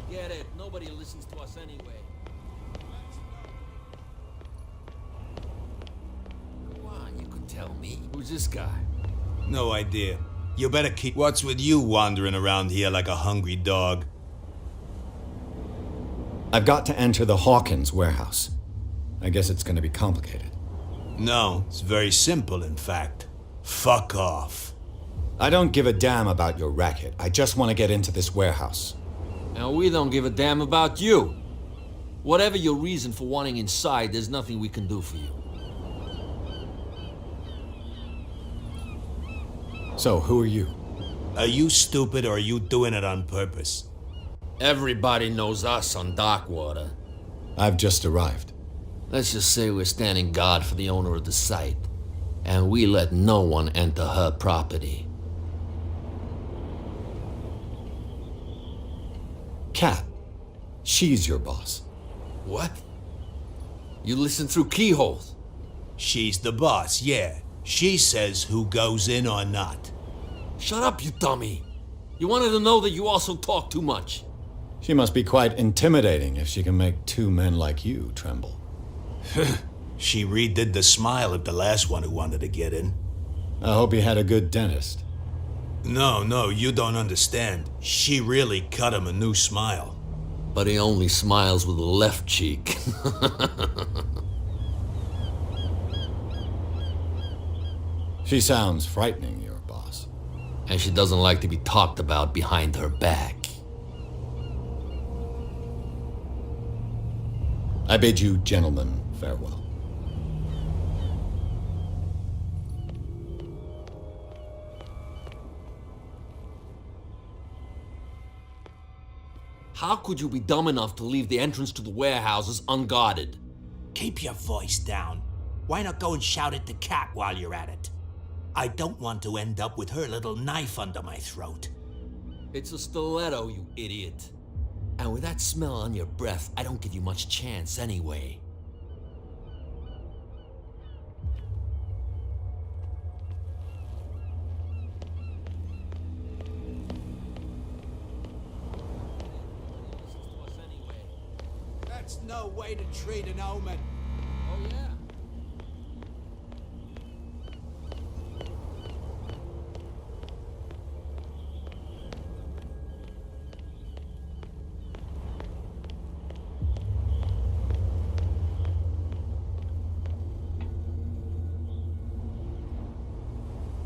Forget it. Nobody listens to us anyway. Come on, you could tell me. Who's this guy? No idea. You better keep... What's with you wandering around here like a hungry dog? I've got to enter the Hawkins warehouse. I guess it's gonna be complicated. No, it's very simple, in fact. Fuck off. I don't give a damn about your racket. I just want to get into this warehouse. And we don't give a damn about you. Whatever your reason for wanting inside, there's nothing we can do for you. So, who are you? Are you stupid or are you doing it on purpose? Everybody knows us on Darkwater. I've just arrived. Let's just say we're standing guard for the owner of the site. And we let no one enter her property. Kat. She's your boss. What? You listen through keyholes? She's the boss, yeah. She says who goes in or not. Shut up, you dummy. You wanted to know that you also talk too much. She must be quite intimidating if she can make two men like you tremble. She redid the smile of the last one who wanted to get in. I hope he had a good dentist. No, you don't understand. She really cut him a new smile. But he only smiles with the left cheek. She sounds frightening, your boss. And she doesn't like to be talked about behind her back. I bid you gentlemen farewell. How could you be dumb enough to leave the entrance to the warehouses unguarded? Keep your voice down. Why not go and shout at the cat while you're at it? I don't want to end up with her little knife under my throat. It's a stiletto, you idiot. And with that smell on your breath, I don't give you much chance anyway. That's no way to treat an omen. Oh, yeah?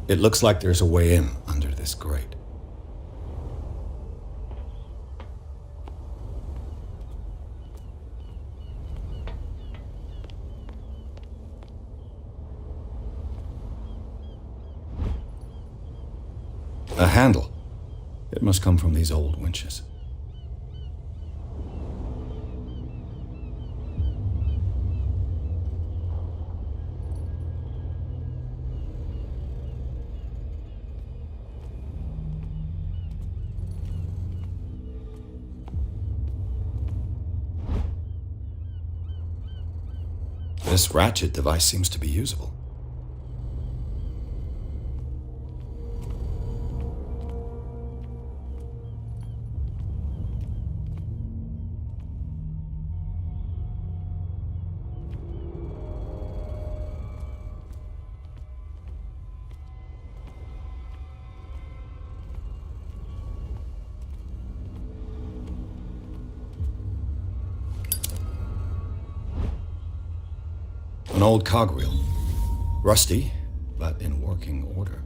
It looks like there's a way in under this grate. A handle. It must come from these old winches. This ratchet device seems to be usable. An old cogwheel. Rusty, but in working order.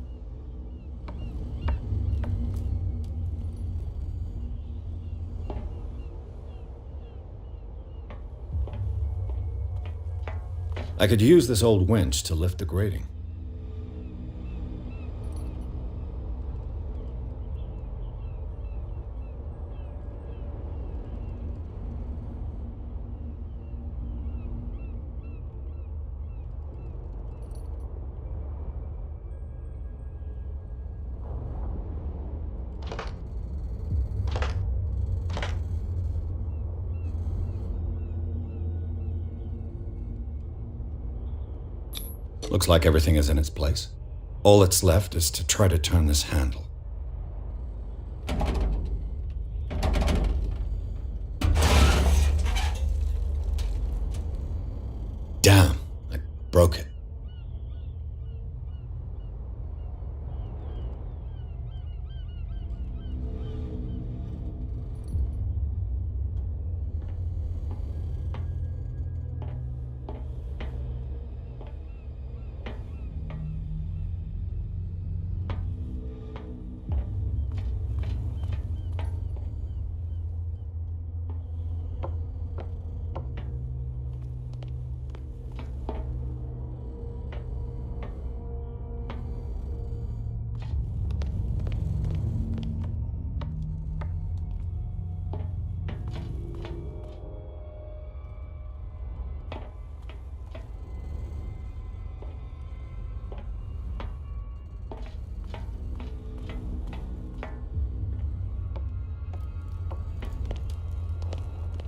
I could use this old winch to lift the grating. Looks like everything is in its place. All that's left is to try to turn this handle.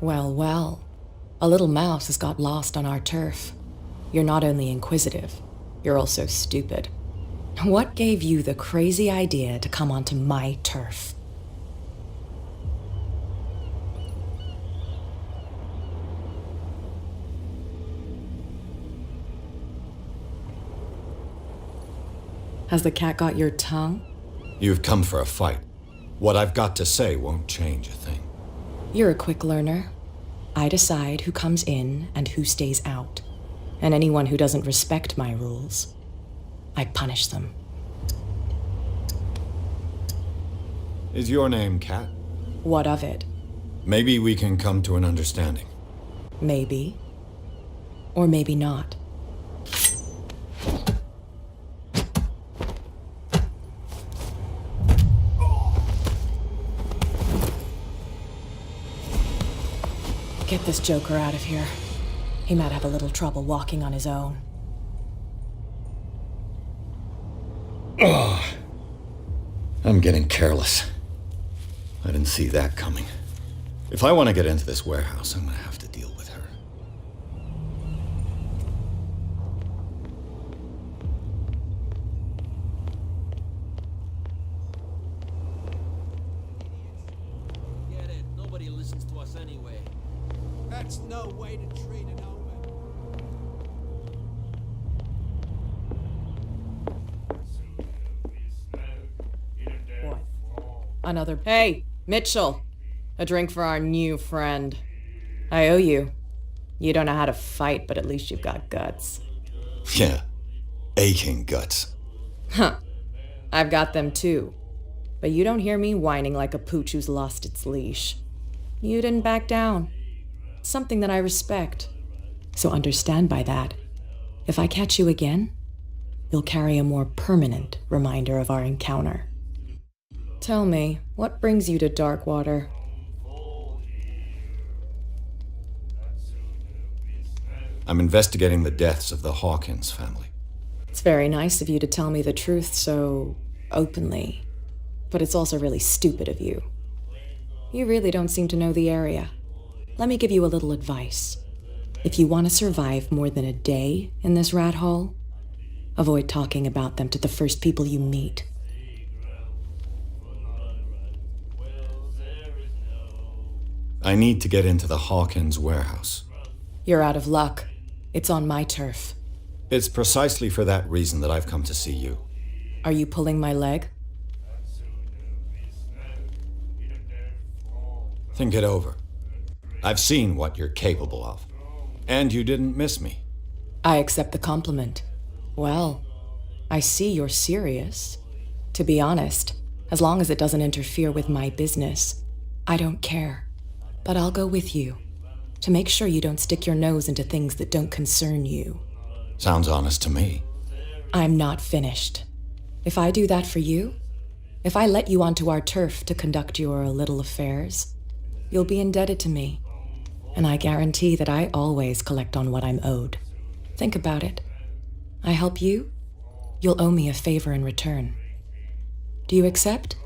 Well, well. A little mouse has got lost on our turf. You're not only inquisitive, you're also stupid. What gave you the crazy idea to come onto my turf? Has the cat got your tongue? You've come for a fight. What I've got to say won't change a thing. You're a quick learner. I decide who comes in and who stays out. And anyone who doesn't respect my rules, I punish them. Is your name Cat? What of it? Maybe we can come to an understanding. Maybe. Or maybe not. Get this joker out of here. He might have a little trouble walking on his own. I'm getting careless. I didn't see that coming. If I want to get into this warehouse, I'm gonna have to deal with her. Get it. Nobody listens to us anyway. That's no way to treat an omen. What? Another... Hey, Mitchell! A drink for our new friend. I owe you. You don't know how to fight, but at least you've got guts. Yeah, aching guts. Huh. I've got them too. But you don't hear me whining like a pooch who's lost its leash. You didn't back down. Something that I respect. So understand by that, if I catch you again, you'll carry a more permanent reminder of our encounter. Tell me, what brings you to Darkwater? I'm investigating the deaths of the Hawkins family. It's very nice of you to tell me the truth so openly, but it's also really stupid of you. You really don't seem to know the area. Let me give you a little advice. If you want to survive more than a day in this rat hole, avoid talking about them to the first people you meet. I need to get into the Hawkins warehouse. You're out of luck. It's on my turf. It's precisely for that reason that I've come to see you. Are you pulling my leg? Think it over. I've seen what you're capable of. And you didn't miss me. I accept the compliment. Well, I see you're serious. To be honest, as long as it doesn't interfere with my business, I don't care. But I'll go with you, to make sure you don't stick your nose into things that don't concern you. Sounds honest to me. I'm not finished. If I do that for you, if I let you onto our turf to conduct your little affairs, you'll be indebted to me. And I guarantee that I always collect on what I'm owed. Think about it. I help you, you'll owe me a favor in return. Do you accept?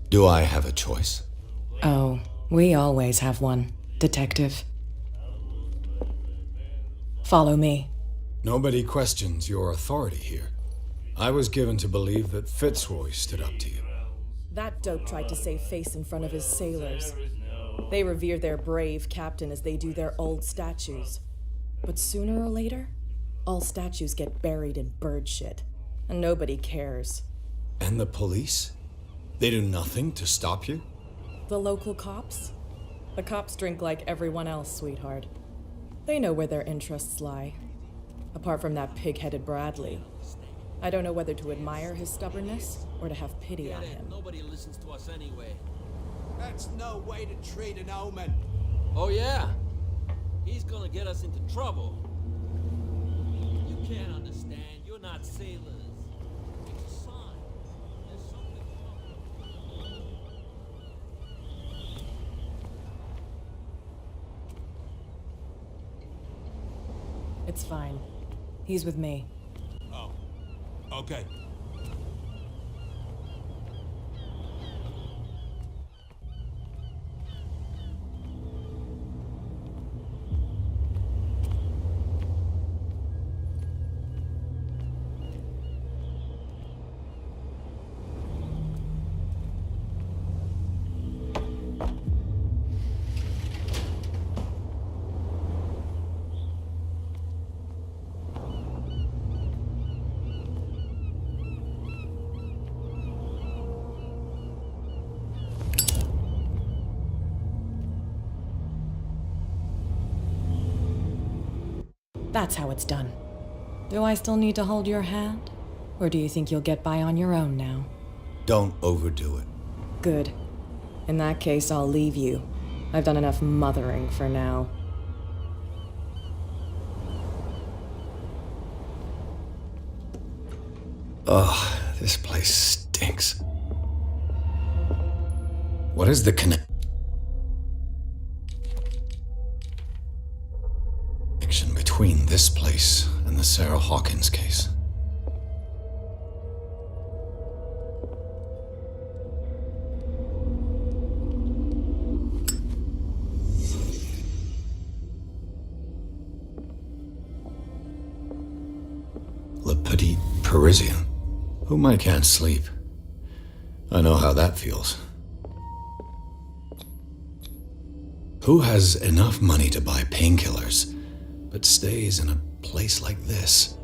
Do I have a choice? Oh, we always have one, Detective. Follow me. Nobody questions your authority here. I was given to believe that Fitzroy stood up to you. That dope tried to save face in front of his sailors. They revere their brave captain as they do their old statues. But sooner or later, all statues get buried in bird shit, and nobody cares. And the police? They do nothing to stop you? The local cops? The cops drink like everyone else, sweetheart. They know where their interests lie. Apart from that pig-headed Bradley. I don't know whether to admire his stubbornness or to have pity on him. Nobody listens to us anyway. That's no way to treat an omen. Oh yeah? He's gonna get us into trouble. You can't understand. You're not sailors. It's a sign. There's something wrong. It's fine. He's with me. Oh, okay. That's how it's done. Do I still need to hold your hand? Or do you think you'll get by on your own now? Don't overdo it. Good. In that case, I'll leave you. I've done enough mothering for now. Ugh, this place stinks. What is the connection between this place and the Sarah Hawkins case? Le Petit Parisien. Whom I can't sleep. I know how that feels. Who has enough money to buy painkillers, but stays in a place like this?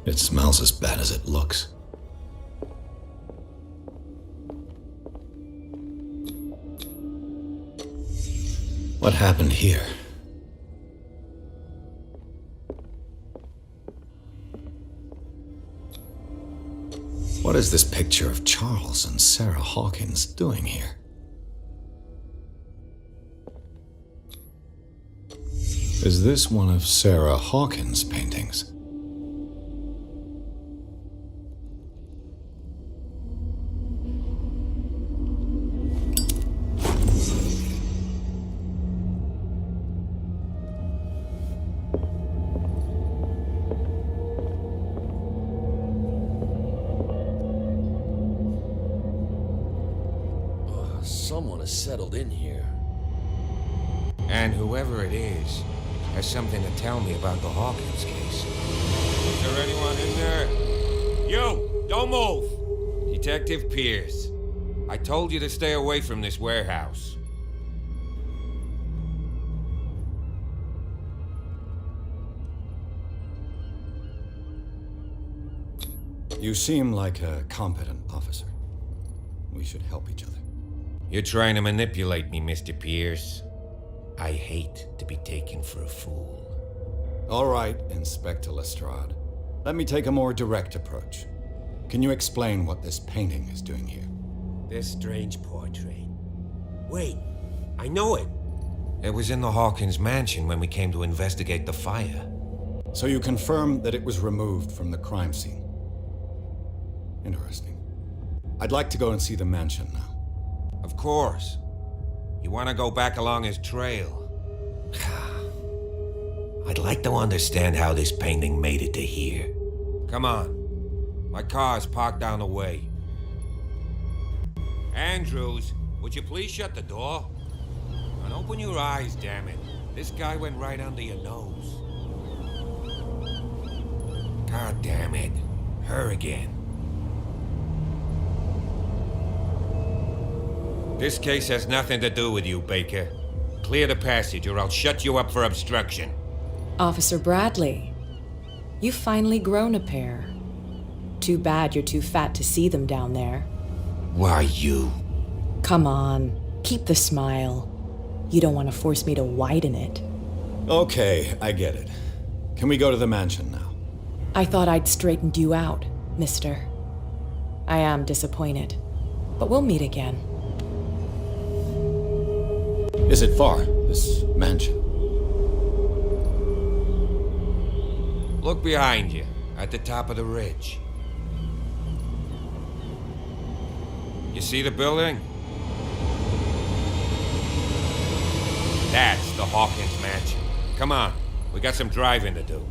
It smells as bad as it looks. What happened here? What is this picture of Charles and Sarah Hawkins doing here? Is this one of Sarah Hawkins' paintings? Someone has settled in here. And whoever it is has something to tell me about the Hawkins case. Is there anyone in there? You! Don't move! Detective Pierce. I told you to stay away from this warehouse. You seem like a competent officer. We should help each other. You're trying to manipulate me, Mr. Pierce. I hate to be taken for a fool. All right, Inspector Lestrade. Let me take a more direct approach. Can you explain what this painting is doing here? This strange portrait. Wait, I know it. It was in the Hawkins mansion when we came to investigate the fire. So you confirm that it was removed from the crime scene? Interesting. I'd like to go and see the mansion now. Of course. You want to go back along his trail? I'd like to understand how this painting made it to here. Come on. My car's parked down the way. Andrews, would you please shut the door? And open your eyes, damn it. This guy went right under your nose. God damn it. Her again. This case has nothing to do with you, Baker. Clear the passage or I'll shut you up for obstruction. Officer Bradley, you've finally grown a pair. Too bad you're too fat to see them down there. Why you? Come on, keep the smile. You don't want to force me to widen it. Okay, I get it. Can we go to the mansion now? I thought I'd straightened you out, mister. I am disappointed, but we'll meet again. Is it far, this mansion? Look behind you, at the top of the ridge. You see the building? That's the Hawkins mansion. Come on, we got some driving to do.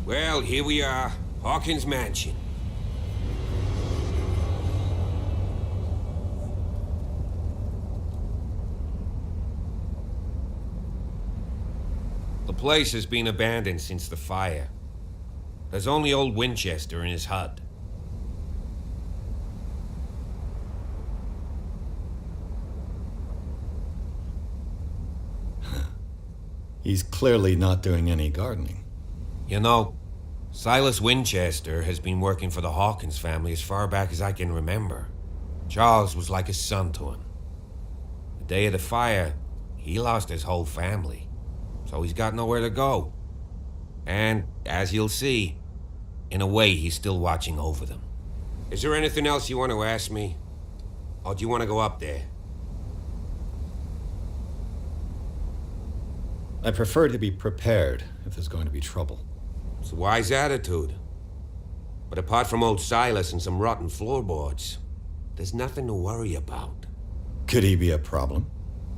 Well, here we are. Hawkins Mansion. The place has been abandoned since the fire. There's only old Winchester in his hut. He's clearly not doing any gardening. You know, Silas Winchester has been working for the Hawkins family as far back as I can remember. Charles was like a son to him. The day of the fire, he lost his whole family, so he's got nowhere to go. And, as you'll see, in a way, he's still watching over them. Is there anything else you want to ask me? Or do you want to go up there? I prefer to be prepared if there's going to be trouble. It's a wise attitude. But apart from old Silas and some rotten floorboards, there's nothing to worry about. Could he be a problem?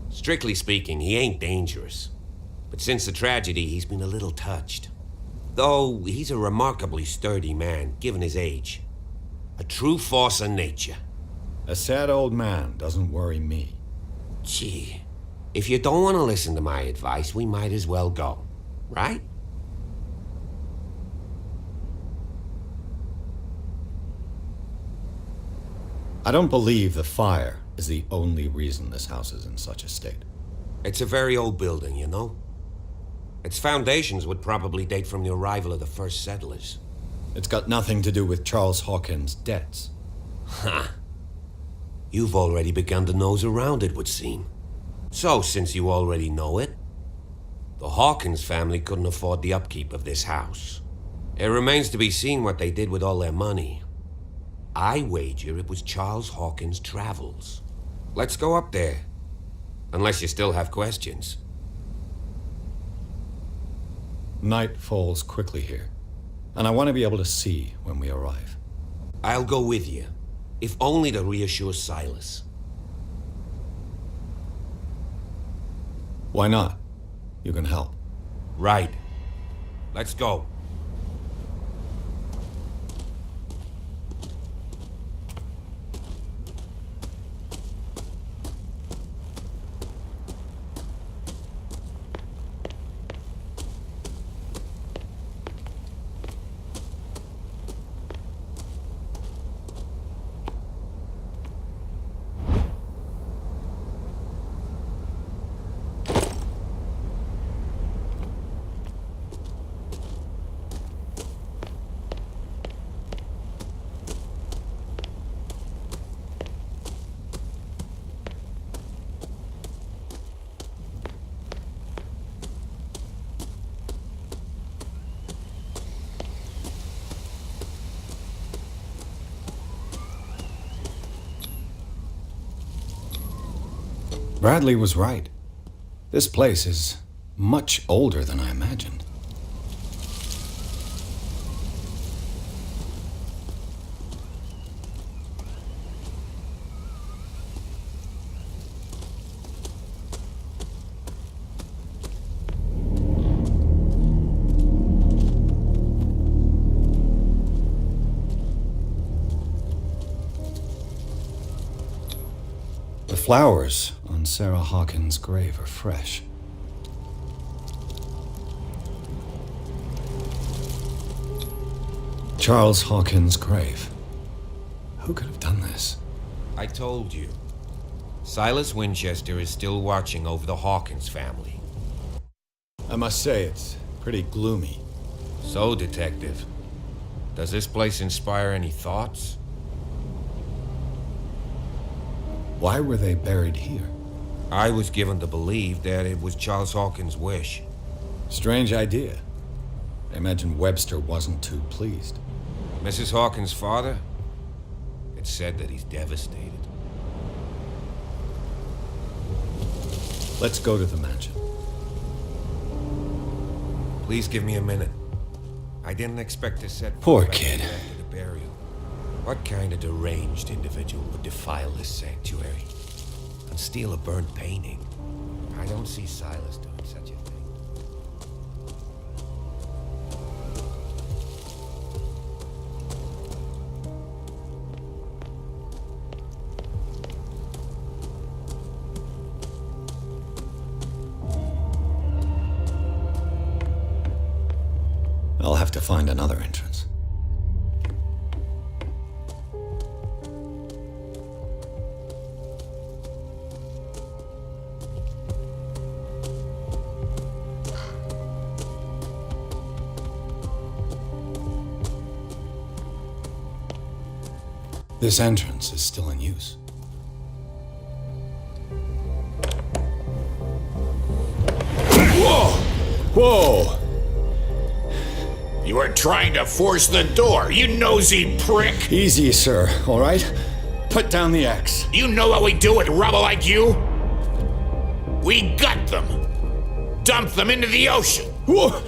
Strictly speaking, he ain't dangerous. But since the tragedy, he's been a little touched. Though he's a remarkably sturdy man, given his age. A true force of nature. A sad old man doesn't worry me. Gee, if you don't want to listen to my advice, we might as well go. Right? I don't believe the fire is the only reason this house is in such a state. It's a very old building, you know? Its foundations would probably date from the arrival of the first settlers. It's got nothing to do with Charles Hawkins' debts. Ha! You've already begun to nose around, it would seem. So, since you already know it, the Hawkins family couldn't afford the upkeep of this house. It remains to be seen what they did with all their money. I wager it was Charles Hawkins' travels. Let's go up there. Unless you still have questions. Night falls quickly here, and I want to be able to see when we arrive. I'll go with you, if only to reassure Silas. Why not? You can help. Right. Let's go. Bradley was right. This place is much older than I imagined. The flowers on Sarah Hawkins' grave are fresh. Charles Hawkins' grave. Who could have done this? I told you. Silas Winchester is still watching over the Hawkins family. I must say, it's pretty gloomy. So, Detective, does this place inspire any thoughts? Why were they buried here? I was given to believe that it was Charles Hawkins' wish. Strange idea. I imagine Webster wasn't too pleased. Mrs. Hawkins' father? It's said that he's devastated. Let's go to the mansion. Please give me a minute. I didn't expect to set Poor foot back kid. here after the burial. What kind of deranged individual would defile this sanctuary and steal a burnt painting? I don't see Silas doing such a thing. have to find another entrance. This entrance is still in use. Whoa! Whoa! You were trying to force the door, you nosy prick! Easy, sir, all right? Put down the axe. You know what we do with rubble like you? We gut them. Dump them into the ocean. Whoa!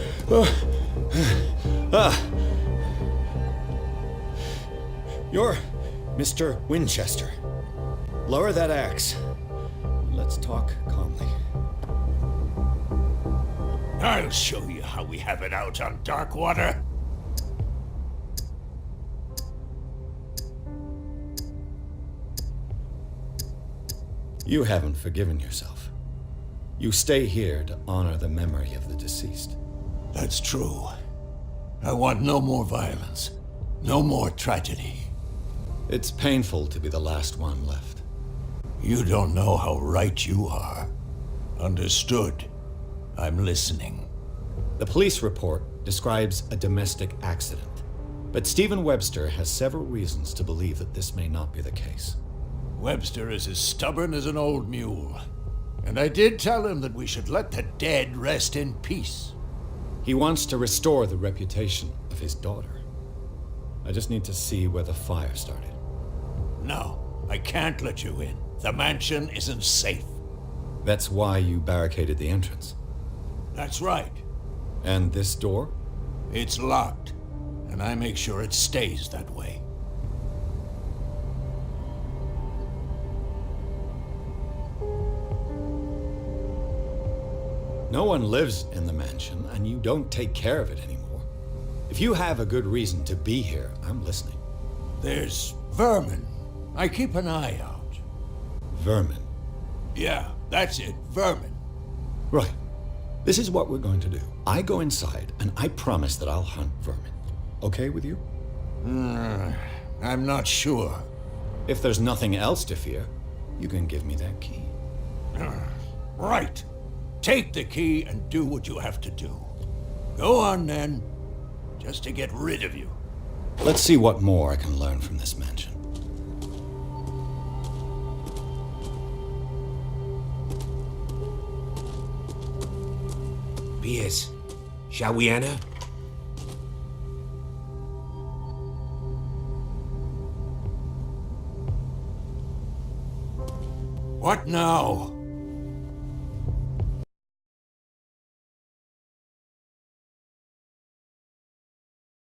You're Mr. Winchester. Lower that axe. Let's talk calmly. I'll show you how we have it out on Darkwater. You haven't forgiven yourself. You stay here to honor the memory of the deceased. That's true. I want no more violence. No more tragedy. It's painful to be the last one left. You don't know how right you are. Understood. I'm listening. The police report describes a domestic accident, but Stephen Webster has several reasons to believe that this may not be the case. Webster is as stubborn as an old mule. And I did tell him that we should let the dead rest in peace. He wants to restore the reputation of his daughter. I just need to see where the fire started. No, I can't let you in. The mansion isn't safe. That's why you barricaded the entrance. That's right. And this door? It's locked, and I make sure it stays that way. No one lives in the mansion, and you don't take care of it anymore. If you have a good reason to be here, I'm listening. There's vermin. I keep an eye out. Vermin. Yeah, that's it, vermin. Right. This is what we're going to do. I go inside, and I promise that I'll hunt vermin. Okay with you? I'm not sure. If there's nothing else to fear, you can give me that key. Right. Take the key and do what you have to do. Go on then, just to get rid of you. Let's see what more I can learn from this mansion. Piers, shall we enter? What now?